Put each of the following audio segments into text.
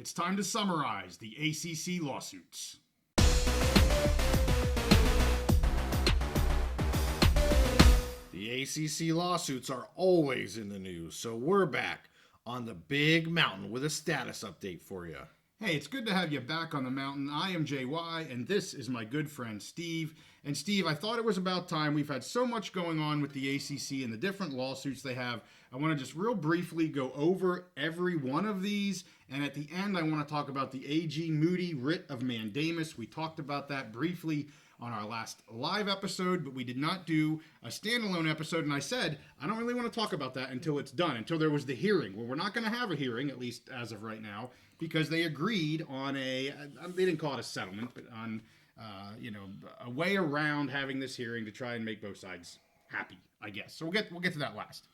It's time to summarize the ACC lawsuits. The ACC lawsuits are always in the news, so we're back on the big mountain with a status update for you. Hey, it's good to have you back on the mountain. I am JY, and this is my good friend Steve. And Steve, I thought it was about time. We've had so much going on with the ACC and the different lawsuits they have. I want to just real briefly go over every one of these. And at the end, I want to talk about the AG Moody writ of mandamus. We talked about that briefly on our last live episode, but we did not do a standalone episode. And I said, I don't really want to talk about that until it's done, until there was the hearing. Well, we're not going to have a hearing, at least as of right now, because they agreed on they didn't call it a settlement, but on, a way around having this hearing to try and make both sides happy, I guess. So we'll get to that last.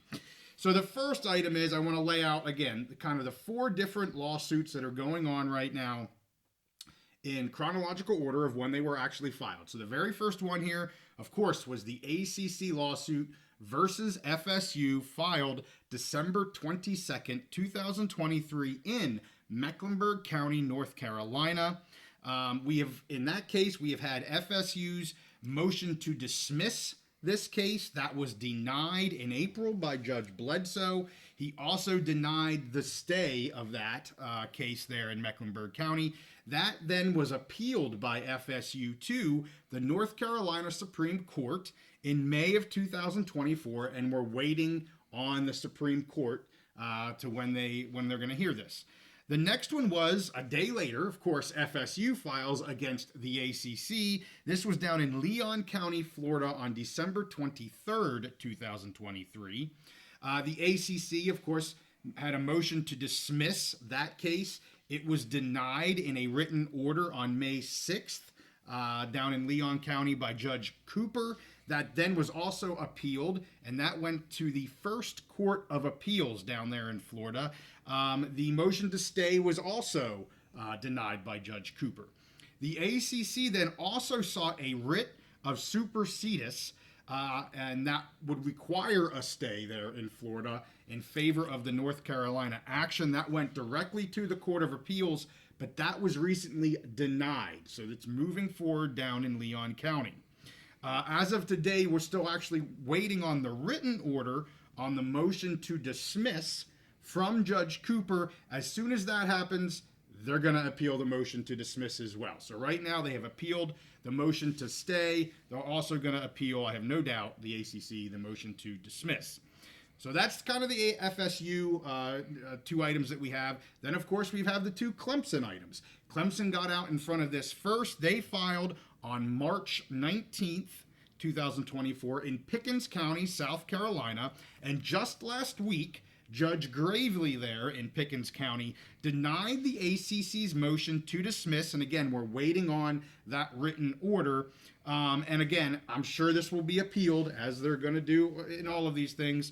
So the first item is I want to lay out, again, kind of the four different lawsuits that are going on right now in chronological order of when they were actually filed. So the very first one here, of course, was the ACC lawsuit versus FSU, filed December 22nd, 2023 in Mecklenburg County, North Carolina. In that case, we have had FSU's motion to dismiss this case. That was denied in April by Judge Bledsoe. He also denied the stay of that case there in Mecklenburg County. That then was appealed by FSU to the North Carolina Supreme Court in May of 2024, and we're waiting on the Supreme Court to when they're going to hear this. The next one was a day later. Of course, FSU files against the ACC. This was down in Leon County, Florida on December 23rd, 2023. The ACC, of course, had a motion to dismiss that case. It was denied in a written order on May 6th down in Leon County by Judge Cooper. That then was also appealed, and that went to the First Court of Appeals down there in Florida. The motion to stay was also denied by Judge Cooper. The ACC then also sought a writ of supersedis, and that would require a stay there in Florida in favor of the North Carolina action. That went directly to the Court of Appeals, but that was recently denied. So it's moving forward down in Leon County. As of today, we're still actually waiting on the written order on the motion to dismiss from Judge Cooper. As soon as that happens, they're going to appeal the motion to dismiss as well. So right now they have appealed the motion to stay. They're also going to appeal, I have no doubt, the ACC, the motion to dismiss. So that's kind of the FSU two items that we have. Then, of course, we have the two Clemson items. Clemson got out in front of this first. They filed on March 19th, 2024 in Pickens County, South Carolina. And just last week, Judge Gravely there in Pickens County denied the ACC's motion to dismiss. And again, we're waiting on that written order. And again, I'm sure this will be appealed, as they're going to do in all of these things.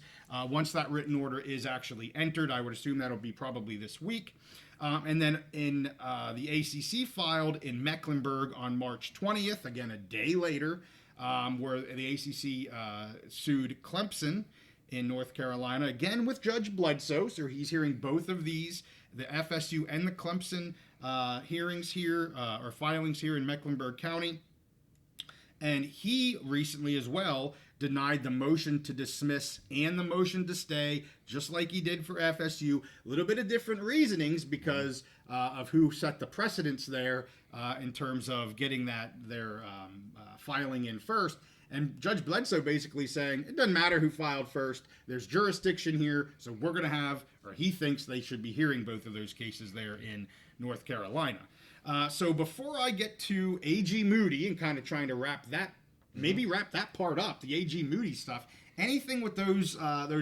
Once that written order is actually entered, I would assume that'll be probably this week. And then in the ACC filed in Mecklenburg on March 20th, again a day later, where the ACC sued Clemson in North Carolina, again with Judge Bledsoe. So he's hearing both of these, the FSU and the Clemson hearings here, or filings here in Mecklenburg County. And he recently as well denied the motion to dismiss and the motion to stay, just like he did for FSU. A little bit of different reasonings because of who set the precedence there in terms of getting their filing in first. And Judge Bledsoe basically saying, it doesn't matter who filed first. There's jurisdiction here, so we're going to have, or he thinks they should be hearing both of those cases there in North Carolina. So before I get to AG Moody and kind of trying to wrap that part up, the AG Moody stuff, anything with those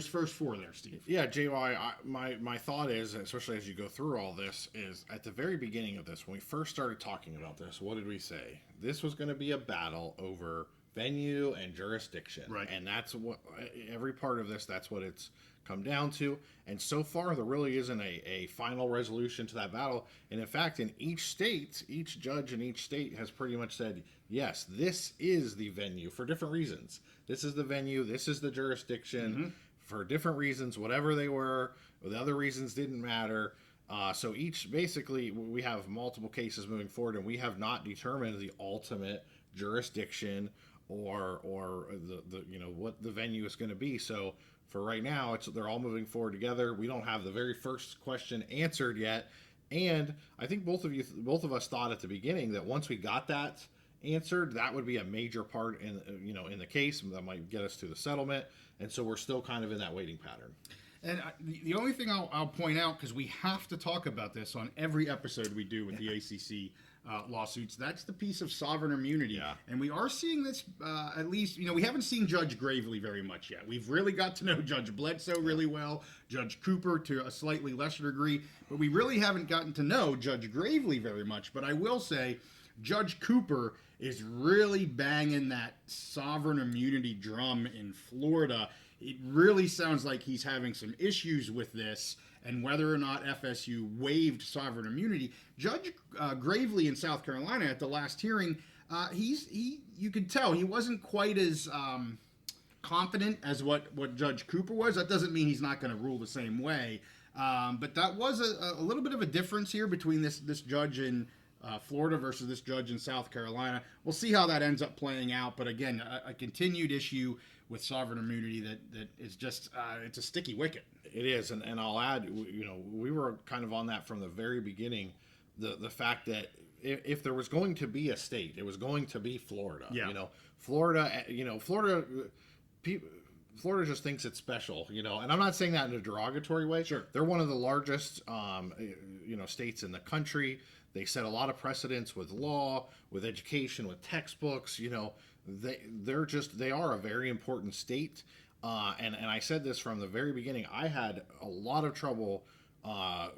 first four there, Steve? Yeah, JY, my thought is, especially as you go through all this, is at the very beginning of this, when we first started talking about this, what did we say? This was going to be a battle over venue and jurisdiction. Right. And that's what, every part of this, that's what it's come down to. And so far, there really isn't a final resolution to that battle. And in fact, in each state, each judge in each state has pretty much said, yes, this is the venue for different reasons. This is the venue, this is the jurisdiction for different reasons, whatever they were. The other reasons didn't matter. So each, basically, we have multiple cases moving forward, and we have not determined the ultimate jurisdiction or the what the venue is going to be. So for right now, they're all moving forward together. We don't have the very first question answered yet, and I think both of us thought at the beginning that once we got that answered, that would be a major part in the case that might get us to the settlement. And so we're still kind of in that waiting pattern. And the only thing I'll point out, because we have to talk about this on every episode we do with the ACC lawsuits, that's the piece of sovereign immunity. Yeah. And we are seeing this, at least, we haven't seen Judge Gravely very much yet. We've really got to know Judge Bledsoe really well, Judge Cooper to a slightly lesser degree, but we really haven't gotten to know Judge Gravely very much. But I will say, Judge Cooper is really banging that sovereign immunity drum in Florida. It really sounds like he's having some issues with this and whether or not FSU waived sovereign immunity. Judge Gravely in South Carolina at the last hearing, you could tell he wasn't quite as confident as what Judge Cooper was. That doesn't mean he's not going to rule the same way, but that was a little bit of a difference here between this judge in Florida versus this judge in South Carolina. We'll see how that ends up playing out. But again, a continued issue with sovereign immunity that is just it's a sticky wicket. It is, and I'll add, we were kind of on that from the very beginning. The fact that if there was going to be a state, it was going to be Florida. Yeah. Florida. Florida just thinks it's special, and I'm not saying that in a derogatory way. Sure. They're one of the largest, states in the country. They set a lot of precedents with law, with education, with textbooks. They are a very important state. And I said this from the very beginning. I had a lot of trouble, not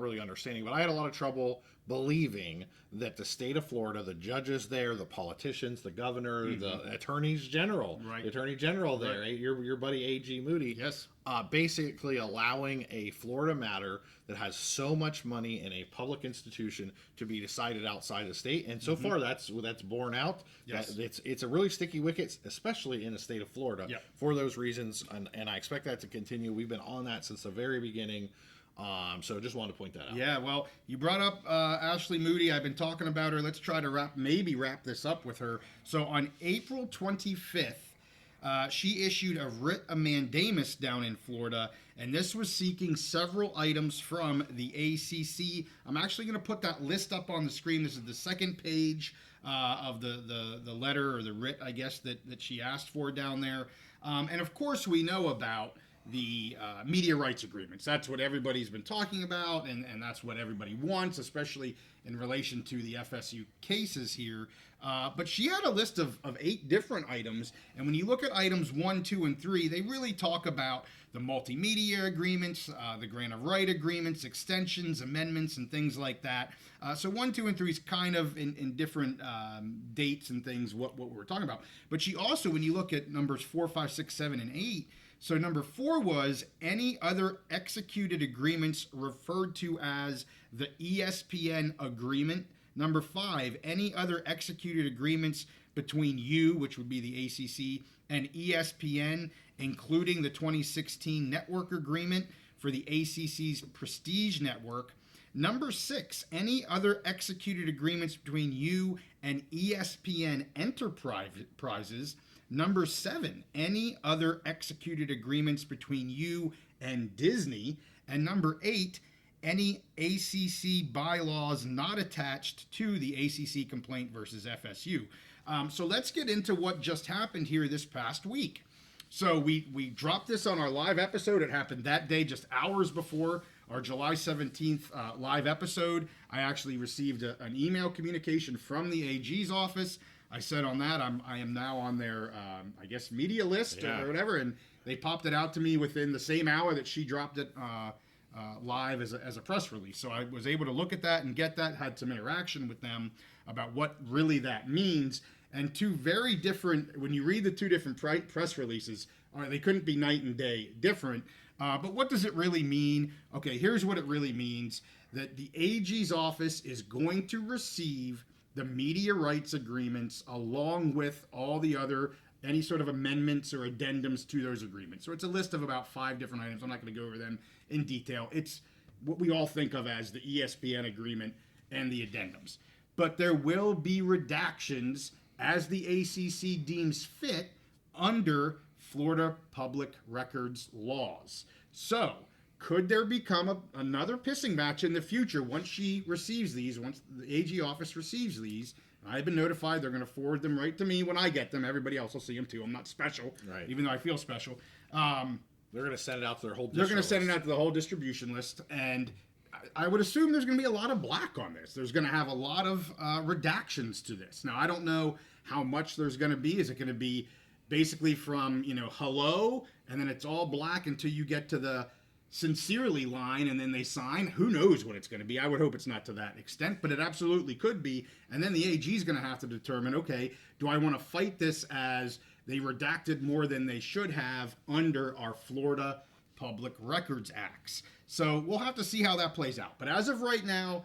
really understanding, but I had a lot of trouble believing that the state of Florida, the judges there, the politicians, the governor, the attorneys general, Right. the attorney general there, Right. your buddy A.G. Moody, Yes. Basically allowing a Florida matter that has so much money in a public institution to be decided outside the state. And so far, that's borne out. Yes. It's a really sticky wicket, especially in the state of Florida, Yep. for those reasons. And I expect that to continue. We've been on that since the very beginning. So just wanted to point that out. Yeah, well, you brought up Ashley Moody. I've been talking about her. Let's try to wrap this up with her. So on April 25th, she issued a writ of mandamus down in Florida, and this was seeking several items from the ACC. I'm actually going to put that list up on the screen. This is the second page of the letter, or the writ, I guess, that she asked for down there. And of course, we know about the media rights agreements. That's what everybody's been talking about, and that's what everybody wants, especially in relation to the FSU cases here. But she had a list of 8 different items, and when you look at items 1, 2, and 3, they really talk about the multimedia agreements, the grant of right agreements, extensions, amendments, and things like that. So 1, 2, and 3 is kind of in different dates and things, what we're talking about. But she also, when you look at numbers 4, 5, 6, 7, and 8, so number 4 was any other executed agreements referred to as the ESPN agreement. Number 5, any other executed agreements between you, which would be the ACC, and ESPN, including the 2016 network agreement for the ACC's Prestige Network. Number 6, any other executed agreements between you and ESPN Enterprises. Number 7, any other executed agreements between you and Disney. And number 8, any ACC bylaws not attached to the ACC complaint versus FSU. So let's get into what just happened here this past week. So we dropped this on our live episode. It happened that day, just hours before our July 17th live episode. I actually received an email communication from the AG's office. I said on that, I am now on their, I guess, media list or whatever, and they popped it out to me within the same hour that she dropped it live as a press release. So I was able to look at that and get that, had some interaction with them about what really that means. And 2 very different, when you read the 2 different press releases, they couldn't be night and day different. But what does it really mean? Okay, here's what it really means. That the AG's office is going to receive the media rights agreements along with all the other any sort of amendments or addendums to those agreements. So it's a list of about 5 different items. I'm not going to go over them in detail. It's what we all think of as the ESPN agreement and the addendums. But there will be redactions as the ACC deems fit under Florida public records laws. So, could there become another pissing match in the future once she receives these, once the AG office receives these? I've been notified they're going to forward them right to me when I get them. Everybody else will see them too. I'm not special, right, even though I feel special. They're going to send it out to their whole They're going to send it out to the whole distribution list, and I would assume there's going to be a lot of black on this. There's going to have a lot of redactions to this. Now, I don't know how much there's going to be. Is it going to be basically from, hello, and then it's all black until you get to the sincerely line and then they sign? Who knows what it's going to be? I would hope it's not to that extent, but it absolutely could be. And then the AG is going to have to determine, okay, do I want to fight this as they redacted more than they should have under our Florida Public Records Acts? So we'll have to see how that plays out. But as of right now,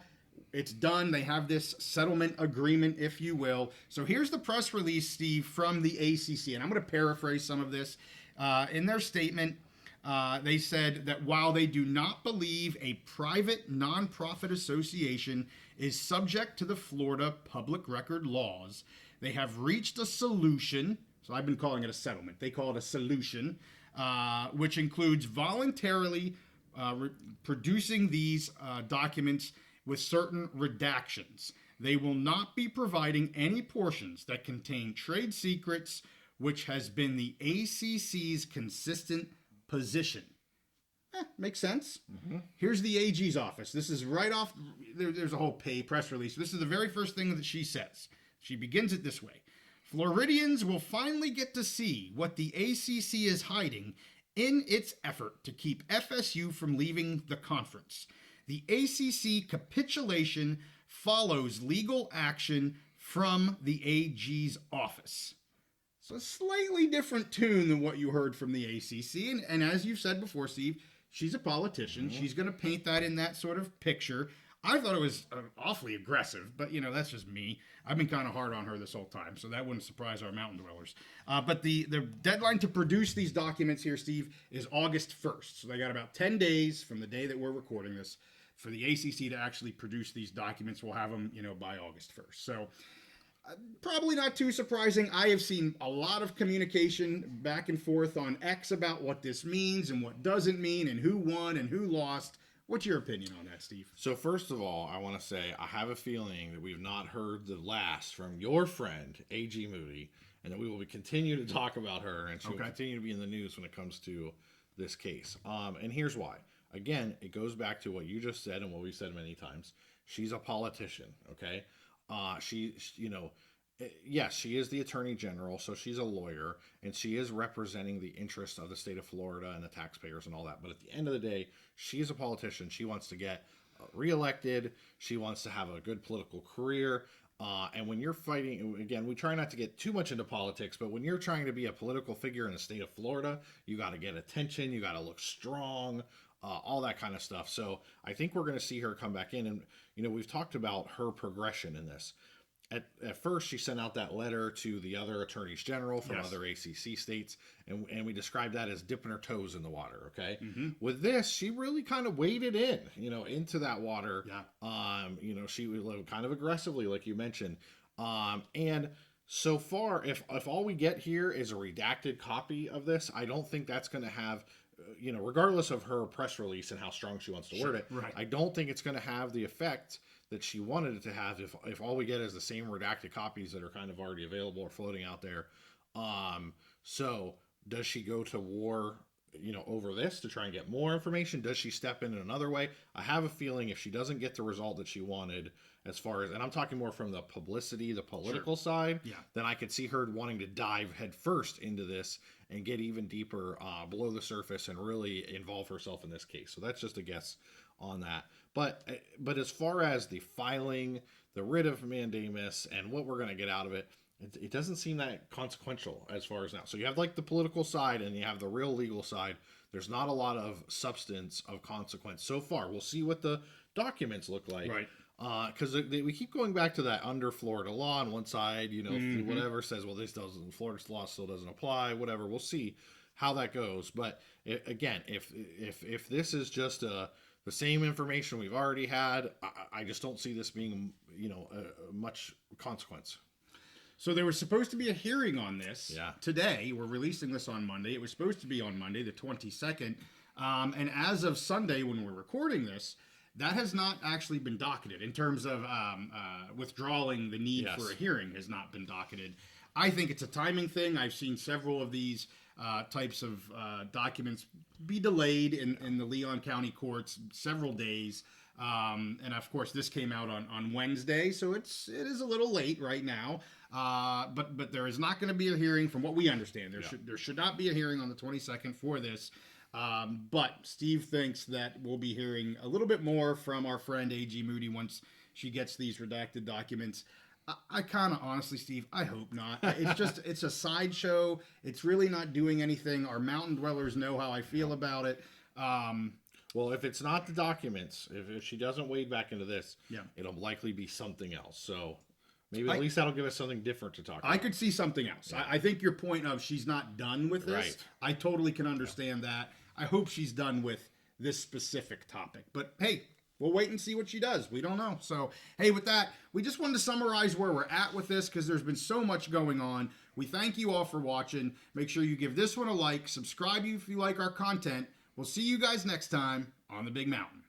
it's done. They have this settlement agreement, if you will. So here's the press release, Steve, from the ACC. And I'm going to paraphrase some of this. In their statement, they said that while they do not believe a private nonprofit association is subject to the Florida public record laws, they have reached a solution. So I've been calling it a settlement. They call it a solution, which includes voluntarily producing these documents with certain redactions. They will not be providing any portions that contain trade secrets, which has been the ACC's consistent position. Makes sense. Mm-hmm. Here's the AG's office. This is right off. There's a whole press release. This is the very first thing that she says. She begins it this way. Floridians will finally get to see what the ACC is hiding in its effort to keep FSU from leaving the conference. The ACC capitulation follows legal action from the AG's office. So a slightly different tune than what you heard from the ACC. And as you've said before, Steve, she's a politician. Mm-hmm. She's going to paint that in that sort of picture. I thought it was awfully aggressive, but, that's just me. I've been kind of hard on her this whole time, so that wouldn't surprise our mountain dwellers. But the deadline to produce these documents here, Steve, is August 1st. So they got about 10 days from the day that we're recording this for the ACC to actually produce these documents. We'll have them, by August 1st. So probably not too surprising. I have seen a lot of communication back and forth on X about what this means and what doesn't mean and who won and who lost. What's your opinion on that, Steve? So first of all, I want to say I have a feeling that we've not heard the last from your friend, AG Moody, and that we will continue to talk about her, and she will continue to be in the news when it comes to this case. And here's why. Again, it goes back to what you just said and what we've said many times. She's a politician, okay? Yes, she is the attorney general, so she's a lawyer, and she is representing the interests of the state of Florida and the taxpayers and all that. But at the end of the day, she is a politician. She wants to get reelected. She wants to have a good political career. And when you're fighting, again, we try not to get too much into politics, but when you're trying to be a political figure in the state of Florida, you got to get attention. You got to look strong, all that kind of stuff. So I think we're going to see her come back in. And, we've talked about her progression in this. At first, she sent out that letter to the other attorneys general from other ACC states, and we described that as dipping her toes in the water, okay? Mm-hmm. With this, she really kind of waded into that water. Yeah. She was kind of aggressively, like you mentioned. And so far, if all we get here is a redacted copy of this, I don't think that's going to have, regardless of her press release and how strong she wants to word it, right. I don't think it's going to have the effect that she wanted it to have if all we get is the same redacted copies that are kind of already available or floating out there. So does she go to war, over this to try and get more information? Does she step in another way? I have a feeling if she doesn't get the result that she wanted, as far as, and I'm talking more from the publicity, the political side, then I could see her wanting to dive headfirst into this and get even deeper below the surface and really involve herself in this case. So that's just a guess on that. But as far as the filing, the writ of mandamus, and what we're going to get out of it, it doesn't seem that consequential as far as now. So you have like the political side and you have the real legal side. There's not a lot of substance of consequence so far. We'll see what the documents look like. Right. Because we keep going back to that under Florida law on one side, whatever says, well, this doesn't, Florida law still doesn't apply, whatever. We'll see how that goes. But again, if this is just the same information we've already had, I just don't see this being, much consequence. So there was supposed to be a hearing on this today. We're releasing this on Monday. It was supposed to be on Monday, the 22nd. And as of Sunday, when we're recording this, that has not actually been docketed in terms of withdrawing the need for a hearing has not been docketed. I think it's a timing thing. I've seen several of these types of documents be delayed in the Leon County courts several days. And of course, this came out on Wednesday, so it is a little late right now. But there is not going to be a hearing, from what we understand. There should not be a hearing on the 22nd for this. But Steve thinks that we'll be hearing a little bit more from our friend AG Moody once she gets these redacted documents. I kind of honestly, Steve, I hope not. It's a sideshow. It's really not doing anything. Our mountain dwellers know how I feel about it. Well, if it's not the documents, if she doesn't wade back into this, it'll likely be something else. So maybe at least that'll give us something different to talk about. I could see something else. Yeah. I think your point of she's not done with this, right. I totally can understand that. I hope she's done with this specific topic. But hey, we'll wait and see what she does. We don't know. So, hey, with that, we just wanted to summarize where we're at with this because there's been so much going on. We thank you all for watching. Make sure you give this one a like. Subscribe if you like our content. We'll see you guys next time on the Big Mountain.